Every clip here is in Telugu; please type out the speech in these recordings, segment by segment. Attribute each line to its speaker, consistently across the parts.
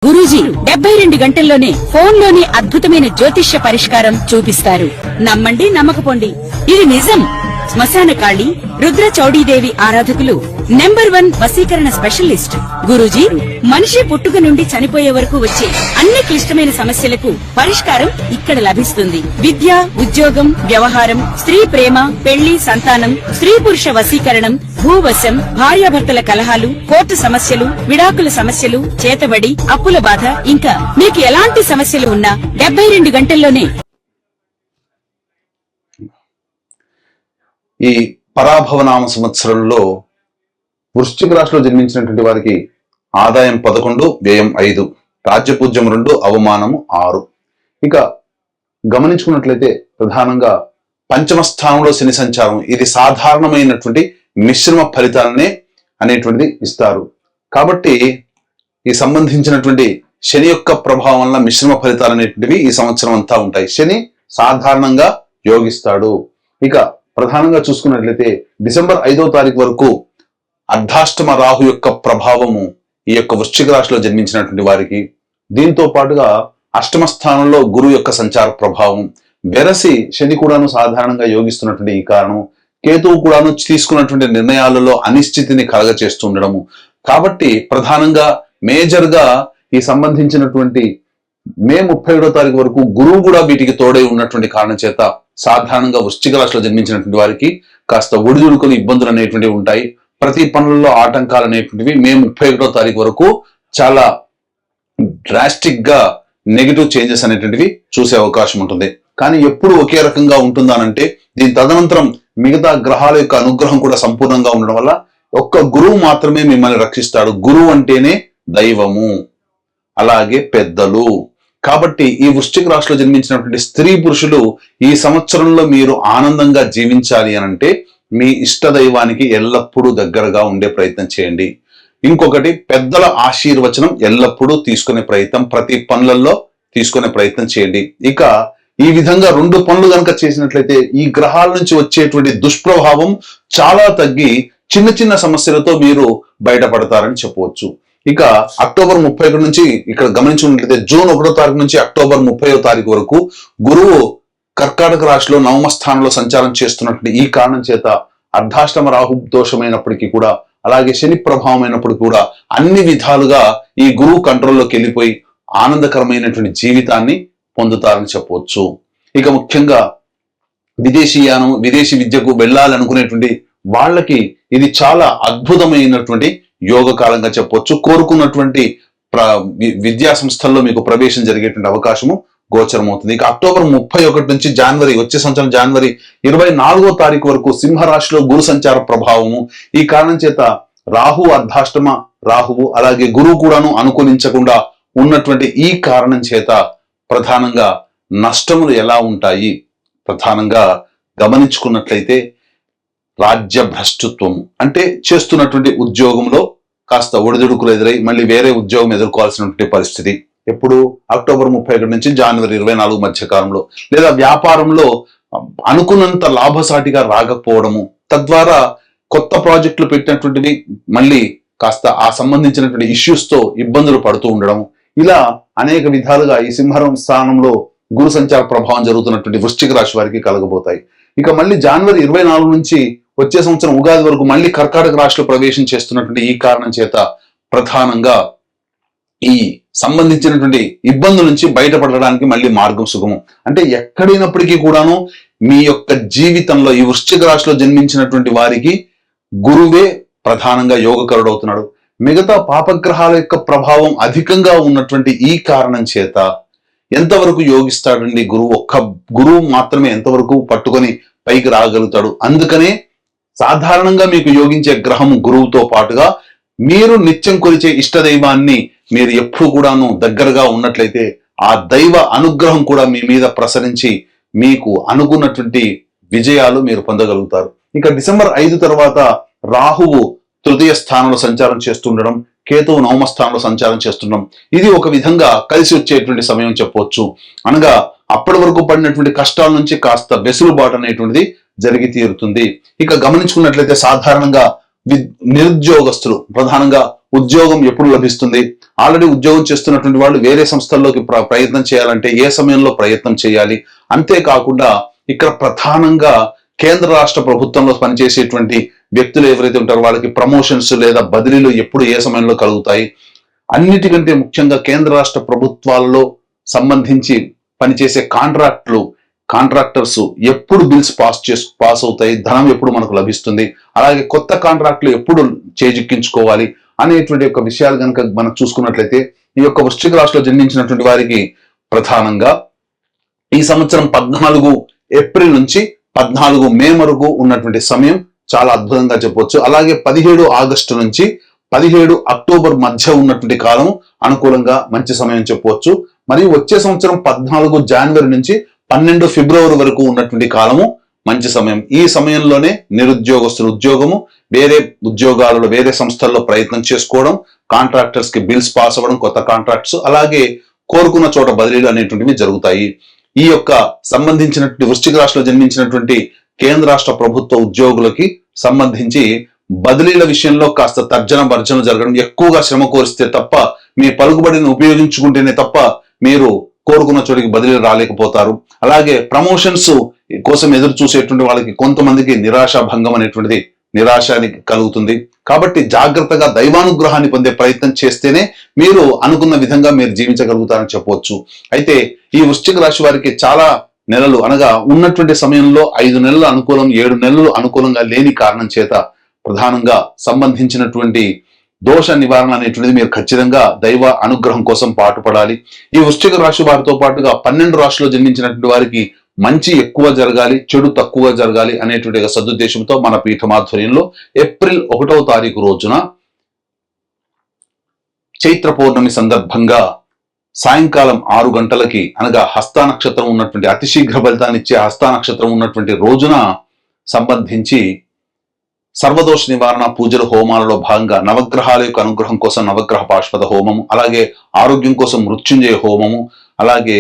Speaker 1: గురూజీ 72 గంటల్లోనే ఫోన్లోని అద్భుతమైన జ్యోతిష్య పరిష్కారం చూపిస్తారు. నమ్మండి, నమ్మకపోండి, ఇది నిజం. శ్మశాన కాళి రుద్ర చౌడీదేవి ఆరాధకులు నంబర్ 1 వశీకరణ స్పెషలిస్ట్ గురూజీ. మనిషి పుట్టుక నుండి చనిపోయే వరకు వచ్చే అన్ని క్లిష్టమైన సమస్యలకు పరిష్కారం ఇక్కడ లభిస్తుంది. విద్య, ఉద్యోగం, వ్యవహారం, స్త్రీ ప్రేమ, పెళ్లి, సంతానం, స్త్రీ పురుష వశీకరణం, భూవశం, భార్యాభర్తల కలహాలు, కోర్టు సమస్యలు, విడాకుల సమస్యలు, చేతబడి, అప్పుల బాధ, ఇంకా మీకు ఎలాంటి సమస్యలు ఉన్నా 72 గంటల్లోనే.
Speaker 2: ఈ పరాభవనామ సంవత్సరంలో వృశ్చిక రాశిలో జన్మించినటువంటి వారికి ఆదాయం 11, వ్యయం 5, రాజ్యపూజ్యం 2, అవమానము 6. ఇక గమనించుకున్నట్లయితే ప్రధానంగా పంచమ స్థానంలో శని సంచారం, ఇది సాధారణమైనటువంటి మిశ్రమ ఫలితాలనే అనేటువంటిది ఇస్తారు. కాబట్టి ఈ సంబంధించినటువంటి శని యొక్క ప్రభావం వల్ల మిశ్రమ ఫలితాలు అనేటువంటివి ఈ సంవత్సరం అంతా ఉంటాయి. శని సాధారణంగా యోగిస్తాడు. ఇక ప్రధానంగా చూసుకున్నట్లయితే డిసెంబర్ 5వ తారీఖు వరకు అర్ధాష్టమ రాహు యొక్క ప్రభావము ఈ యొక్క వృశ్చిక రాశిలో జన్మించినటువంటి వారికి, దీంతో పాటుగా అష్టమ స్థానంలో గురువు యొక్క సంచార ప్రభావం, వెరసి శని కూడాను సాధారణంగా యోగిస్తున్నటువంటి ఈ కారణం, కేతువు కూడాను తీసుకున్నటువంటి నిర్ణయాలలో అనిశ్చితిని కలగచేస్తుండడము. కాబట్టి ప్రధానంగా మేజర్ గా ఈ సంబంధించినటువంటి మే 31వ తారీఖు వరకు గురువు కూడా వీటికి తోడై ఉన్నటువంటి కారణం చేత సాధారణంగా వృశ్చిక రాశిలో జన్మించినటువంటి వారికి కాస్త ఒడిదుడుకులు, ఇబ్బందులు అనేటువంటివి ఉంటాయి. ప్రతి పనులలో ఆటంకాలు అనేటువంటివి మే 31వ తారీఖు వరకు చాలా డ్రాస్టిక్ గా నెగిటివ్ చేంజెస్ అనేటువంటివి చూసే అవకాశం ఉంటుంది. కానీ ఎప్పుడు ఒకే రకంగా ఉంటుందానంటే దీని తదనంతరం మిగతా గ్రహాల యొక్క అనుగ్రహం కూడా సంపూర్ణంగా ఉండడం వల్ల ఒక్క గురువు మాత్రమే మిమ్మల్ని రక్షిస్తాడు. గురువు అంటేనే దైవము, అలాగే పెద్దలు. కాబట్టి ఈ వృశ్చిక రాశిలో జన్మించినటువంటి స్త్రీ పురుషులు ఈ సంవత్సరంలో మీరు ఆనందంగా జీవించాలి అనంటే మీ ఇష్ట దైవానికి ఎల్లప్పుడూ దగ్గరగా ఉండే ప్రయత్నం చేయండి. ఇంకొకటి, పెద్దల ఆశీర్వచనం ఎల్లప్పుడూ తీసుకునే ప్రయత్నం, ప్రతి పనులలో తీసుకునే ప్రయత్నం చేయండి. ఇక ఈ విధంగా 2 పనులు కనుక చేసినట్లయితే ఈ గ్రహాల నుంచి వచ్చేటువంటి దుష్ప్రభావం చాలా తగ్గి చిన్న చిన్న సమస్యలతో మీరు బయటపడతారని చెప్పవచ్చు. ఇక అక్టోబర్ 31 నుంచి ఇక్కడ గమనించుకున్నట్లయితే జూన్ 1వ తారీఖు నుంచి అక్టోబర్ 30వ తారీఖు వరకు గురువు కర్కాటక రాశిలో 9వ స్థానంలో సంచారం చేస్తున్నటువంటి ఈ కారణం చేత అర్ధాష్టమ రాహు దోషమైనప్పటికీ కూడా, అలాగే శని ప్రభావం అయినప్పటికీ కూడా అన్ని విధాలుగా ఈ గురువు కంట్రోల్లోకి వెళ్ళిపోయి ఆనందకరమైనటువంటి జీవితాన్ని పొందుతారని చెప్పవచ్చు. ఇక ముఖ్యంగా విదేశీయానం, విదేశీ విద్యకు వెళ్ళాలనుకునేటువంటి వాళ్ళకి ఇది చాలా అద్భుతమైనటువంటి యోగ కాలంగా చెప్పొచ్చు. కోరుకున్నటువంటి విద్యా సంస్థల్లో మీకు ప్రవేశం జరిగేటువంటి అవకాశము గోచరమవుతుంది. ఇక అక్టోబర్ 31 నుంచి వచ్చే సంవత్సరం జనవరి 24వ తారీఖు వరకు సింహరాశిలో గురు సంచార ప్రభావము, ఈ కారణం చేత రాహు, అర్ధాష్టమ రాహువు అలాగే గురువు కూడాను అనుకూలించకుండా ఉన్నటువంటి ఈ కారణం చేత ప్రధానంగా నష్టములు ఎలా ఉంటాయి, ప్రధానంగా గమనించుకున్నట్లయితే రాజ్య భ్రష్టత్వం అంటే చేస్తున్నటువంటి ఉద్యోగంలో కాస్త ఒడిదుడుకులు ఎదురై మళ్ళీ వేరే ఉద్యోగం ఎదుర్కోవాల్సినటువంటి పరిస్థితి ఎప్పుడు అక్టోబర్ 31 నుంచి జనవరి 24 మధ్య కాలంలో, లేదా వ్యాపారంలో అనుకున్నంత లాభసాటిగా రాకపోవడము, తద్వారా కొత్త ప్రాజెక్టులు పెట్టినటువంటివి మళ్ళీ కాస్త ఆ సంబంధించినటువంటి ఇష్యూస్ తో ఇబ్బందులు పడుతూ ఉండడం, ఇలా అనేక విధాలుగా ఈ సింహరం స్థానంలో గురు సంచార ప్రభావం జరుగుతున్నటువంటి వృశ్చిక రాశి వారికి కలగబోతాయి. ఇక మళ్ళీ జనవరి 24 నుంచి వచ్చే సంవత్సరం ఉగాది వరకు మళ్ళీ కర్కాటక రాశిలో ప్రవేశం చేస్తున్నటువంటి ఈ కారణం చేత ప్రధానంగా ఈ సంబంధించినటువంటి ఇబ్బందుల నుంచి బయటపడడానికి మళ్ళీ మార్గం సుగమం. అంటే ఎక్కడైనప్పటికీ కూడాను మీ యొక్క జీవితంలో ఈ వృశ్చిక రాశిలో జన్మించినటువంటి వారికి గురువే ప్రధానంగా యోగకరుడు అవుతున్నాడు. మిగతా పాపగ్రహాల యొక్క ప్రభావం అధికంగా ఉన్నటువంటి ఈ కారణం చేత ఎంతవరకు యోగిస్తాడండి గురువు? ఒక్క గురువు మాత్రమే ఎంతవరకు పట్టుకొని పైకి రాగలుగుతాడు. అందుకనే సాధారణంగా మీకు యోగించే గ్రహం గురువుతో పాటుగా మీరు నిత్యం కొలిచే ఇష్ట దైవాన్ని మీరు ఎప్పుడు కూడాను దగ్గరగా ఉన్నట్లయితే ఆ దైవ అనుగ్రహం కూడా మీ మీద ప్రసరించి మీకు అనుకున్నటువంటి విజయాలు మీరు పొందగలుగుతారు. ఇక డిసెంబర్ 5 తర్వాత రాహువు 3వ స్థానంలో సంచారం చేస్తుండడం, కేతువు 9వ స్థానంలో సంచారం చేస్తుండడం, ఇది ఒక విధంగా కలిసి వచ్చేటువంటి సమయం చెప్పవచ్చు. అనగా అప్పటి వరకు పడినటువంటి కష్టాల నుంచి కాస్త వెసులుబాటు అనేటువంటిది జరిగి తీరుతుంది. ఇక గమనించుకున్నట్లయితే సాధారణంగా నిరుద్యోగస్తులు ప్రధానంగా ఉద్యోగం ఎప్పుడు లభిస్తుంది, ఆల్రెడీ ఉద్యోగం చేస్తున్నటువంటి వాళ్ళు వేరే సంస్థల్లోకి ప్రయత్నం చేయాలంటే ఏ సమయంలో ప్రయత్నం చేయాలి, అంతేకాకుండా ఇక్కడ ప్రధానంగా కేంద్ర రాష్ట్ర ప్రభుత్వంలో పనిచేసేటువంటి వ్యక్తులు ఎవరైతే ఉంటారో వాళ్ళకి ప్రమోషన్స్ లేదా బదిలీలు ఎప్పుడు ఏ సమయంలో కలుగుతాయి, అన్నిటికంటే ముఖ్యంగా కేంద్ర రాష్ట్ర ప్రభుత్వాల్లో సంబంధించి పనిచేసే కాంట్రాక్టర్స్ ఎప్పుడు బిల్స్ పాస్ అవుతాయి, ధనం ఎప్పుడు మనకు లభిస్తుంది, అలాగే కొత్త కాంట్రాక్టులు ఎప్పుడు చేజిక్కించుకోవాలి అనేటువంటి యొక్క విషయాలు కనుక మనం చూసుకున్నట్లయితే ఈ యొక్క వృశ్చిక రాశిలో జన్మించినటువంటి వారికి ప్రధానంగా ఈ సంవత్సరం 14 ఏప్రిల్ నుంచి 14 మే వరకు ఉన్నటువంటి సమయం చాలా అద్భుతంగా చెప్పవచ్చు. అలాగే 17 ఆగస్టు నుంచి 17 అక్టోబర్ మధ్య ఉన్నటువంటి కాలం అనుకూలంగా మంచి సమయం చెప్పవచ్చు. మరియు వచ్చే సంవత్సరం 14 జనవరి నుంచి 12 ఫిబ్రవరి వరకు ఉన్నటువంటి కాలము మంచి సమయం. ఈ సమయంలోనే నిరుద్యోగస్తులు ఉద్యోగము, వేరే ఉద్యోగాలలో వేరే సంస్థల్లో ప్రయత్నం చేసుకోవడం, కాంట్రాక్టర్స్ కి బిల్స్ పాస్ అవ్వడం, కొత్త కాంట్రాక్ట్స్, అలాగే కోరుకున్న చోట బదిలీలు అనేటువంటివి జరుగుతాయి. ఈ యొక్క సంబంధించినటువంటి వృశ్చిక రాశిలో జన్మించినటువంటి కేంద్ర రాష్ట్ర ప్రభుత్వ ఉద్యోగులకి సంబంధించి బదిలీల విషయంలో కాస్త తర్జన భర్జన జరగడం, ఎక్కువగా శ్రమ కోరిస్తే తప్ప మీ పలుకుబడిని ఉపయోగించుకుంటేనే తప్ప మీరు కోరుకున్న చోటికి బదిలీలు రాలేకపోతారు. అలాగే ప్రమోషన్స్ కోసం ఎదురు చూసేటువంటి వాళ్ళకి కొంతమందికి నిరాశాభంగం అనేటువంటిది నిరాశానికి కలుగుతుంది. కాబట్టి జాగ్రత్తగా దైవానుగ్రహాన్ని పొందే ప్రయత్నం చేస్తేనే మీరు అనుకున్న విధంగా మీరు జీవించగలుగుతారని చెప్పవచ్చు. అయితే ఈ వృశ్చిక రాశి వారికి చాలా నెలలు అనగా ఉన్నటువంటి సమయంలో 5 నెలలు అనుకూలం, 7 నెలలు అనుకూలంగా లేని కారణం చేత ప్రధానంగా సంబంధించినటువంటి దోష నివారణ అనేటువంటిది మీరు ఖచ్చితంగా దైవ అనుగ్రహం కోసం పాటుపడాలి. ఈ వృశ్చిక రాశి వారితో పాటుగా 12 రాశిలో జన్మించినటువంటి వారికి మంచి ఎక్కువ జరగాలి, చెడు తక్కువ జరగాలి అనేటువంటి సదుద్దేశంతో మన పీఠమాధ్వర్యంలో ఏప్రిల్ 1వ తారీఖు రోజున చైత్ర పౌర్ణమి సందర్భంగా సాయంకాలం 6 గంటలకి అనగా హస్త నక్షత్రం ఉన్నటువంటి అతి శీఘ్ర ఫలితాన్ని ఇచ్చే హస్త నక్షత్రం ఉన్నటువంటి రోజున సంబంధించి సర్వదోష నివారణ పూజల హోమాలలో భాగంగా నవగ్రహాల యొక్క అనుగ్రహం కోసం నవగ్రహ పాశుపత హోమము, అలాగే ఆరోగ్యం కోసం మృత్యుంజయ హోమము, అలాగే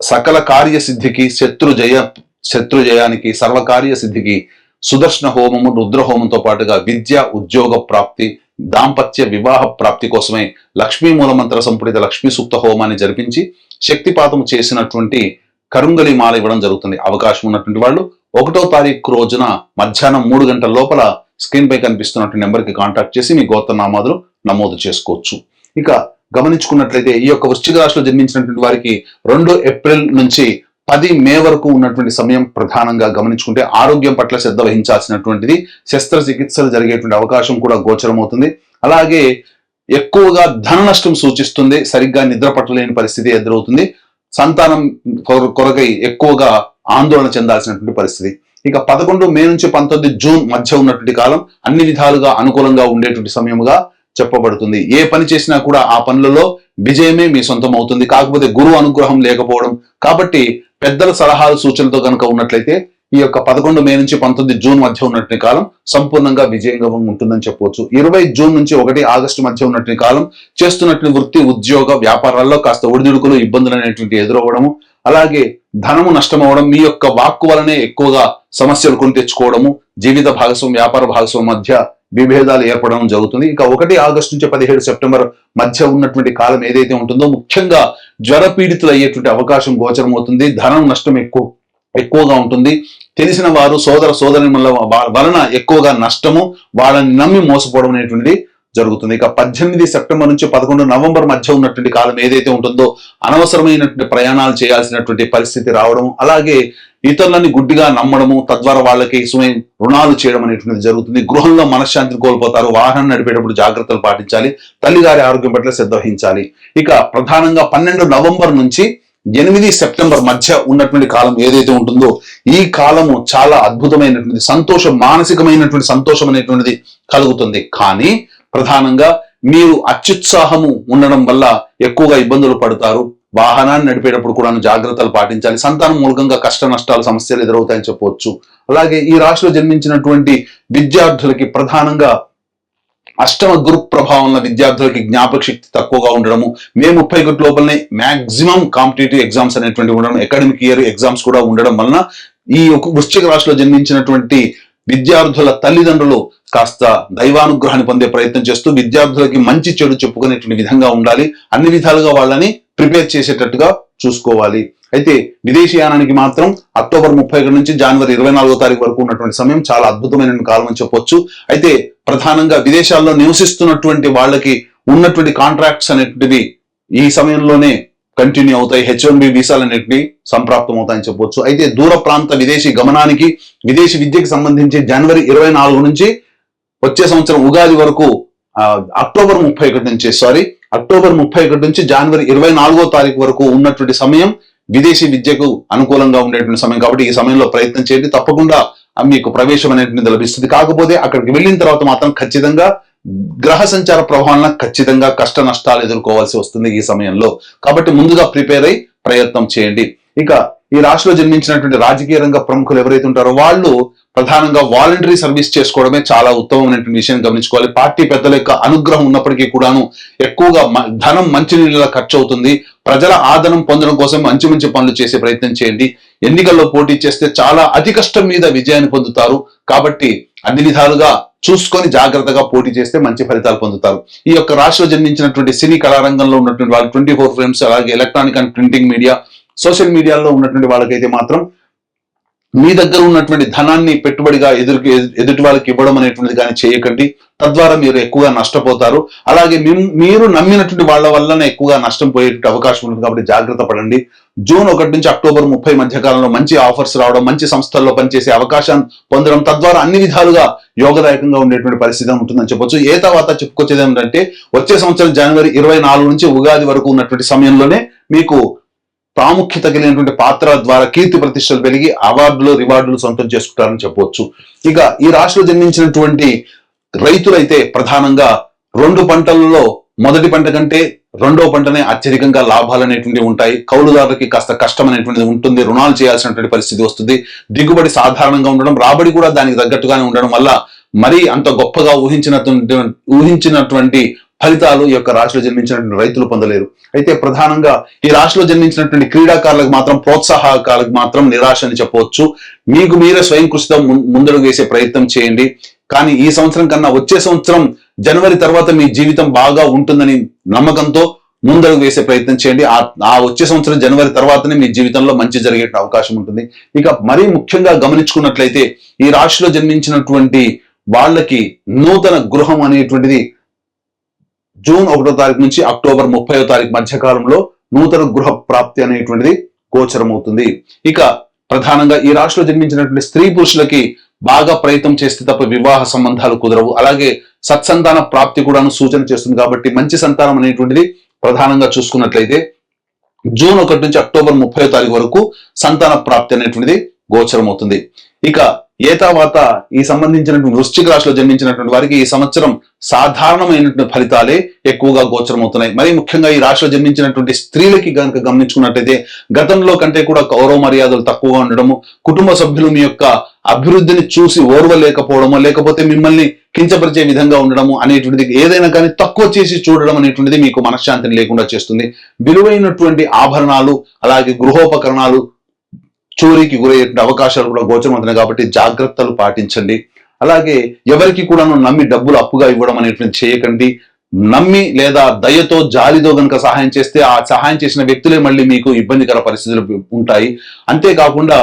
Speaker 2: సకల కార్యసిద్ధికి శత్రుజయానికి సర్వకార్య సిద్ధికి సుదర్శన హోమము, రుద్ర హోమంతో పాటుగా విద్య ఉద్యోగ ప్రాప్తి, దాంపత్య వివాహ ప్రాప్తి కోసమే లక్ష్మీ మూలమంత్ర సంపుటిత లక్ష్మీ సూక్త హోమాన్ని జరిపించి శక్తిపాతం చేసినటువంటి కరుంగలి మాల ఇవ్వడం జరుగుతుంది. అవకాశం ఉన్నటువంటి వాళ్ళు 1వ తారీఖు రోజున మధ్యాహ్నం 3 గంటల లోపల స్క్రీన్ పై కనిపిస్తున్నటువంటి నెంబర్కి కాంటాక్ట్ చేసి మీ గోత్రనామాదులు నమోదు చేసుకోవచ్చు. ఇక గమనించుకున్నట్లయితే ఈ యొక్క వృశ్చిక రాశిలో జన్మించినటువంటి వారికి 2 ఏప్రిల్ నుంచి 10 మే వరకు ఉన్నటువంటి సమయం ప్రధానంగా గమనించుకుంటే ఆరోగ్యం పట్ల శ్రద్ధ వహించాల్సినటువంటిది, శస్త్రచికిత్సలు జరిగేటువంటి అవకాశం కూడా గోచరమవుతుంది. అలాగే ఎక్కువగా ధన నష్టం సూచిస్తుంది, సరిగ్గా నిద్ర పట్టలేని పరిస్థితి ఎదురవుతుంది, సంతానం కొరకై ఎక్కువగా ఆందోళన చెందాల్సినటువంటి పరిస్థితి. ఇక 11 మే నుంచి 19 జూన్ మధ్య ఉన్నటువంటి కాలం అన్ని విధాలుగా అనుకూలంగా ఉండేటువంటి సమయముగా చెప్పబడుతుంది. ఏ పని చేసినా కూడా ఆ పనులలో విజయమే మీ సొంతం అవుతుంది. కాకపోతే గురువు అనుగ్రహం లేకపోవడం, కాబట్టి పెద్దల సలహాలు సూచనలతో కనుక ఉన్నట్లయితే ఈ యొక్క 11 మే నుంచి 19 జూన్ మధ్య ఉన్నటువంటి కాలం సంపూర్ణంగా విజయంగా ఉంటుందని చెప్పవచ్చు. 20 జూన్ నుంచి 1 ఆగస్టు మధ్య ఉన్నటువంటి కాలం చేస్తున్నటువంటి వృత్తి ఉద్యోగ వ్యాపారాల్లో కాస్త ఒడిదుడుకులు ఇబ్బందులు అనేటువంటి ఎదురవ్వడము, అలాగే ధనము నష్టమవడం, మీ యొక్క వాక్కు వలనే ఎక్కువగా సమస్యలు కొని తెచ్చుకోవడము, జీవిత భాగస్వామి వ్యాపార భాగస్వామి మధ్య విభేదాలు ఏర్పడడం జరుగుతుంది. ఇక 1 ఆగస్టు నుంచి 17 సెప్టెంబర్ మధ్య ఉన్నటువంటి కాలం ఏదైతే ఉంటుందో ముఖ్యంగా జ్వర పీడితులు అయ్యేటువంటి అవకాశం గోచరమవుతుంది. ధనం నష్టం ఎక్కువగా ఉంటుంది. తెలిసిన వారు సోదర సోదరుల వలన ఎక్కువగా నష్టము, వాళ్ళని నమ్మి మోసపోవడం అనేటువంటిది జరుగుతుంది. ఇక 18 సెప్టెంబర్ నుంచి 11 నవంబర్ మధ్య ఉన్నటువంటి కాలం ఏదైతే ఉంటుందో అనవసరమైనటువంటి ప్రయాణాలు చేయాల్సినటువంటి పరిస్థితి రావడం, అలాగే ఇతరులని గుడ్డిగా నమ్మడము, తద్వారా వాళ్ళకి రుణాలు చేయడం అనేటువంటిది జరుగుతుంది. గృహంలో మనశ్శాంతిని కోల్పోతారు. వాహనం నడిపేటప్పుడు జాగ్రత్తలు పాటించాలి. తల్లిగారి ఆరోగ్యం పట్ల శ్రద్ధ వహించాలి. ఇక ప్రధానంగా 12 నవంబర్ నుంచి 8 సెప్టెంబర్ మధ్య ఉన్నటువంటి కాలం ఏదైతే ఉంటుందో ఈ కాలము చాలా అద్భుతమైనటువంటి సంతోషం, మానసికమైనటువంటి సంతోషం అనేటువంటిది కలుగుతుంది. కానీ ప్రధానంగా మీరు అత్యుత్సాహము ఉండడం వల్ల ఎక్కువగా ఇబ్బందులు పడతారు. వాహనాన్ని నడిపేటప్పుడు కూడా జాగ్రత్తలు పాటించాలి. సంతానం మూలంగా కష్ట నష్టాలు సమస్యలు ఎదురవుతాయని చెప్పవచ్చు. అలాగే ఈ రాశిలో జన్మించినటువంటి విద్యార్థులకి ప్రధానంగా అష్టమ గురు ప్రభావంలో విద్యార్థులకి జ్ఞాపక శక్తి తక్కువగా ఉండడము, మే 31 లోపలనే మాక్సిమం కాంపిటేటివ్ ఎగ్జామ్స్ అనేటువంటి ఉండడం, అకాడమిక్ ఇయర్ ఎగ్జామ్స్ కూడా ఉండడం వలన ఈ వృశ్చిక రాశిలో జన్మించినటువంటి విద్యార్థుల తల్లిదండ్రులు కాస్త దైవానుగ్రహాన్ని పొందే ప్రయత్నం చేస్తూ విద్యార్థులకి మంచి చెడు చెప్పుకునేటువంటి విధంగా ఉండాలి. అన్ని విధాలుగా వాళ్ళని ప్రిపేర్ చేసేటట్టుగా చూసుకోవాలి. అయితే విదేశీయానానికి మాత్రం అక్టోబర్ 31 నుంచి జనవరి 24వ తారీఖు వరకు ఉన్నటువంటి సమయం చాలా అద్భుతమైన కాలం అని చెప్పొచ్చు. అయితే ప్రధానంగా విదేశాల్లో నివసిస్తున్నటువంటి వాళ్ళకి ఉన్నటువంటి కాంట్రాక్ట్స్ అనేటివి ఈ సమయంలోనే కంటిన్యూ అవుతాయి. H1B వీసాలు అనేటివి సంప్రాప్తం అవుతాయని చెప్పొచ్చు. అయితే దూర ప్రాంత విదేశీ గమనానికి, విదేశీ విద్యకి సంబంధించి జనవరి 24 నుంచి వచ్చే సంవత్సరం ఉగాది వరకు అక్టోబర్ 31 నుంచి జనవరి 24వ తారీఖు వరకు ఉన్నటువంటి సమయం విదేశీ విద్యకు అనుకూలంగా ఉండేటువంటి సమయం. కాబట్టి ఈ సమయంలో ప్రయత్నం చేయండి. తప్పకుండా మీకు ప్రవేశం అనేటువంటిది లభిస్తుంది. కాకపోతే అక్కడికి వెళ్ళిన తర్వాత మాత్రం ఖచ్చితంగా గ్రహ సంచార ప్రభావాలను ఖచ్చితంగా కష్ట నష్టాలు ఎదుర్కోవాల్సి వస్తుంది ఈ సమయంలో. కాబట్టి ముందుగా ప్రిపేర్ అయి ప్రయత్నం చేయండి. ఇక ఈ రాశిలో జన్మించినటువంటి రాజకీయ రంగ ప్రముఖులు ఎవరైతే ఉంటారో వాళ్ళు ప్రధానంగా వాలంటరీ సర్వీస్ చేసుకోవడమే చాలా ఉత్తమమైనటువంటి విషయం గమనించుకోవాలి. పార్టీ పెద్దల యొక్క అనుగ్రహం ఉన్నప్పటికీ కూడాను ఎక్కువగా ధనం మంచినీళ్ళ ఖర్చు అవుతుంది. ప్రజల ఆదరణ పొందడం కోసం మంచి మంచి పనులు చేసే ప్రయత్నం చేయండి. ఎన్నికల్లో పోటీ చేస్తే చాలా అతి కష్టం మీద విజయాన్ని పొందుతారు. కాబట్టి అన్ని విధాలుగా చూసుకొని జాగ్రత్తగా పోటీ చేస్తే మంచి ఫలితాలు పొందుతారు. ఈ యొక్క రాశిలో జన్మించినటువంటి సినీ కళారంగంలో ఉన్నటువంటి వాళ్ళు 24 ఫ్రేమ్స్, అలాగే electronic and printing media, social మీడియాలో ఉన్నటువంటి వాళ్ళకైతే మాత్రం మీ దగ్గర ఉన్నటువంటి ధనాన్ని పెట్టుబడిగా ఎదుటి వాళ్ళకి ఇవ్వడం అనేటువంటిది కానీ చేయకండి. తద్వారా మీరు ఎక్కువగా నష్టపోతారు. అలాగే మీరు నమ్మినటువంటి వాళ్ళ వల్లనే ఎక్కువగా నష్టం పోయేటువంటి అవకాశం ఉంటుంది. కాబట్టి జాగ్రత్త పడండి. జూన్ 1 నుంచి అక్టోబర్ 30 మధ్య కాలంలో మంచి ఆఫర్స్ రావడం, మంచి సంస్థల్లో పనిచేసే అవకాశం పొందడం, తద్వారా అన్ని విధాలుగా యోగదాయకంగా ఉండేటువంటి పరిస్థితి ఉంటుందని చెప్పొచ్చు. ఏ తర్వాత చెప్పుకొచ్చేది ఏమిటంటే వచ్చే సంవత్సరం జనవరి 24 నుంచి ఉగాది వరకు ఉన్నటువంటి సమయంలోనే మీకు ప్రాముఖ్యత కలిగినటువంటి పాత్ర ద్వారా కీర్తి ప్రతిష్టలు పెరిగి అవార్డులు, రివార్డులు సొంతం చేసుకుంటారని చెప్పవచ్చు. ఇక ఈ రాశిలో జన్మించినటువంటి రైతులైతే ప్రధానంగా 2 పంటలలో మొదటి పంట కంటే రెండో పంటనే అత్యధికంగా లాభాలు అనేటువంటివి ఉంటాయి. కౌలుదారులకి కాస్త కష్టం అనేటువంటిది ఉంటుంది. రుణాలు చేయాల్సినటువంటి పరిస్థితి వస్తుంది. దిగుబడి సాధారణంగా ఉండడం, రాబడి కూడా దానికి తగ్గట్టుగానే ఉండడం వల్ల మరీ అంత గొప్పగా ఊహించినటువంటి ఫలితాలు ఈ యొక్క రాశిలో జన్మించినటువంటి రైతులు పొందలేరు. అయితే ప్రధానంగా ఈ రాశిలో జన్మించినటువంటి క్రీడాకారులకు మాత్రం, ప్రోత్సాహకాలకు మాత్రం నిరాశ అని చెప్పవచ్చు. మీకు మీరే స్వయం కృషితో ముందడుగు వేసే ప్రయత్నం చేయండి. కానీ ఈ సంవత్సరం కన్నా వచ్చే సంవత్సరం జనవరి తర్వాత మీ జీవితం బాగా ఉంటుందని నమ్మకంతో ముందడుగు వేసే ప్రయత్నం చేయండి. ఆ వచ్చే సంవత్సరం జనవరి తర్వాతనే మీ జీవితంలో మంచి జరిగే అవకాశం ఉంటుంది. ఇక మరీ ముఖ్యంగా గమనించుకున్నట్లయితే ఈ రాశిలో జన్మించినటువంటి వాళ్ళకి నూతన గృహం అనేటువంటిది జూన్ 1వ తారీఖు నుంచి అక్టోబర్ 30వ తారీఖు మధ్య కాలంలో నూతన గృహ ప్రాప్తి అనేటువంటిది గోచరమవుతుంది. ఇక ప్రధానంగా ఈ రాశిలో జన్మించినటువంటి స్త్రీ పురుషులకి బాగా ప్రయత్నం చేస్తే తప్ప వివాహ సంబంధాలు కుదరవు. అలాగే సత్సంతాన ప్రాప్తి కూడా సూచన చేస్తుంది. కాబట్టి మంచి సంతానం అనేటువంటిది ప్రధానంగా చూసుకున్నట్లయితే జూన్ 1 నుంచి అక్టోబర్ 30వ తారీఖు వరకు సంతాన ప్రాప్తి అనేటువంటిది గోచరమవుతుంది. ఇక ఏ తర్వాత ఈ సంబంధించినటువంటి వృశ్చిక రాశిలో జన్మించినటువంటి వారికి ఈ సంవత్సరం సాధారణమైనటువంటి ఫలితాలే ఎక్కువగా గోచరమవుతున్నాయి. మరి ముఖ్యంగా ఈ రాశిలో జన్మించినటువంటి స్త్రీలకి కనుక గమనించుకున్నట్లయితే గతంలో కంటే కూడా గౌరవ మర్యాదలు తక్కువగా ఉండడము, కుటుంబ సభ్యులు మీ యొక్క అభివృద్ధిని చూసి ఓర్వలేకపోవడము, లేకపోతే మిమ్మల్ని కించపరిచే విధంగా ఉండడము అనేటువంటిది, ఏదైనా కానీ తక్కువ చేసి చూడడం అనేటువంటిది మీకు మనశ్శాంతిని లేకుండా చేస్తుంది. విలువైనటువంటి ఆభరణాలు, అలాగే గృహోపకరణాలు చోరీకి గురయ్యే అవకాశాలు కూడా గోచరమవుతున్నాయి. కాబట్టి జాగ్రత్తలు పాటించండి. అలాగే ఎవరికి కూడా నమ్మి డబ్బులు అప్పుగా ఇవ్వడం అనేటువంటి చేయకండి. నమ్మి లేదా దయతో, జాలితో గనుక సహాయం చేస్తే ఆ సహాయం చేసిన వ్యక్తులే మళ్ళీ మీకు ఇబ్బందికర పరిస్థితులు ఉంటాయి. అంతేకాకుండా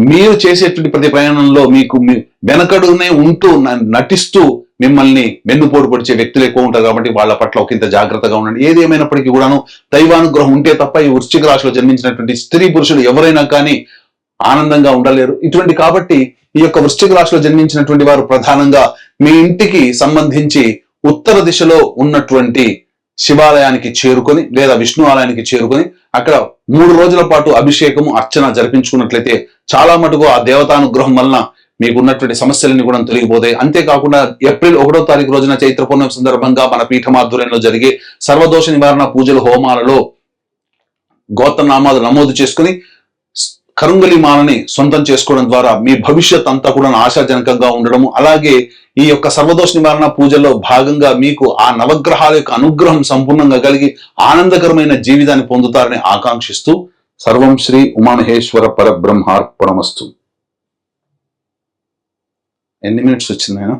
Speaker 2: మీరు చేసేటువంటి ప్రతి ప్రయాణంలో మీకు వెనకడునే ఉంటూ నటిస్తూ మిమ్మల్ని వెన్నుపోటు పొడిచే వ్యక్తులు ఎక్కువ ఉంటారు. కాబట్టి వాళ్ళ పట్ల ఒకంత జాగ్రత్తగా ఉండండి. ఏది ఏమైనప్పటికీ కూడాను దైవానుగ్రహం ఉంటే తప్ప ఈ వృశ్చిక రాశిలో జన్మించినటువంటి స్త్రీ పురుషులు ఎవరైనా కానీ ఆనందంగా ఉండలేరు. కాబట్టి ఈ యొక్క వృశ్చిక రాశిలో జన్మించినటువంటి వారు ప్రధానంగా మీ ఇంటికి సంబంధించి ఉత్తర దిశలో ఉన్నటువంటి శివాలయానికి చేరుకొని లేదా విష్ణు ఆలయానికి చేరుకొని అక్కడ 3 రోజుల పాటు అభిషేకము, అర్చన జరిపించుకున్నట్లయితే చాలా మటుకు ఆ దేవతానుగ్రహం వలన మీకు ఉన్నటువంటి సమస్యలన్నీ కూడా తొలగిపోతాయి. అంతేకాకుండా ఏప్రిల్ 1వ తారీఖు రోజున చైత్ర పౌర్ణమి సందర్భంగా మన పీఠమాధ్వర్యంలో జరిగే సర్వదోష నివారణ పూజలు, హోమాలలో గోత్రనామాలు నమోదు చేసుకుని కరుంగలి మాలని సొంతం చేసుకోవడం ద్వారా మీ భవిష్యత్ అంతా కూడా ఆశాజనకంగా ఉండడము, అలాగే ఈ యొక్క సర్వదోష నివారణ పూజల్లో భాగంగా మీకు ఆ నవగ్రహాల యొక్క అనుగ్రహం సంపూర్ణంగా కలిగి ఆనందకరమైన జీవితాన్ని పొందుతారని ఆకాంక్షిస్తూ సర్వం శ్రీ ఉమామహేశ్వర పరబ్రహ్మార్పణమస్తు. ఎన్ని మినిట్స్ వచ్చింది ఆయన?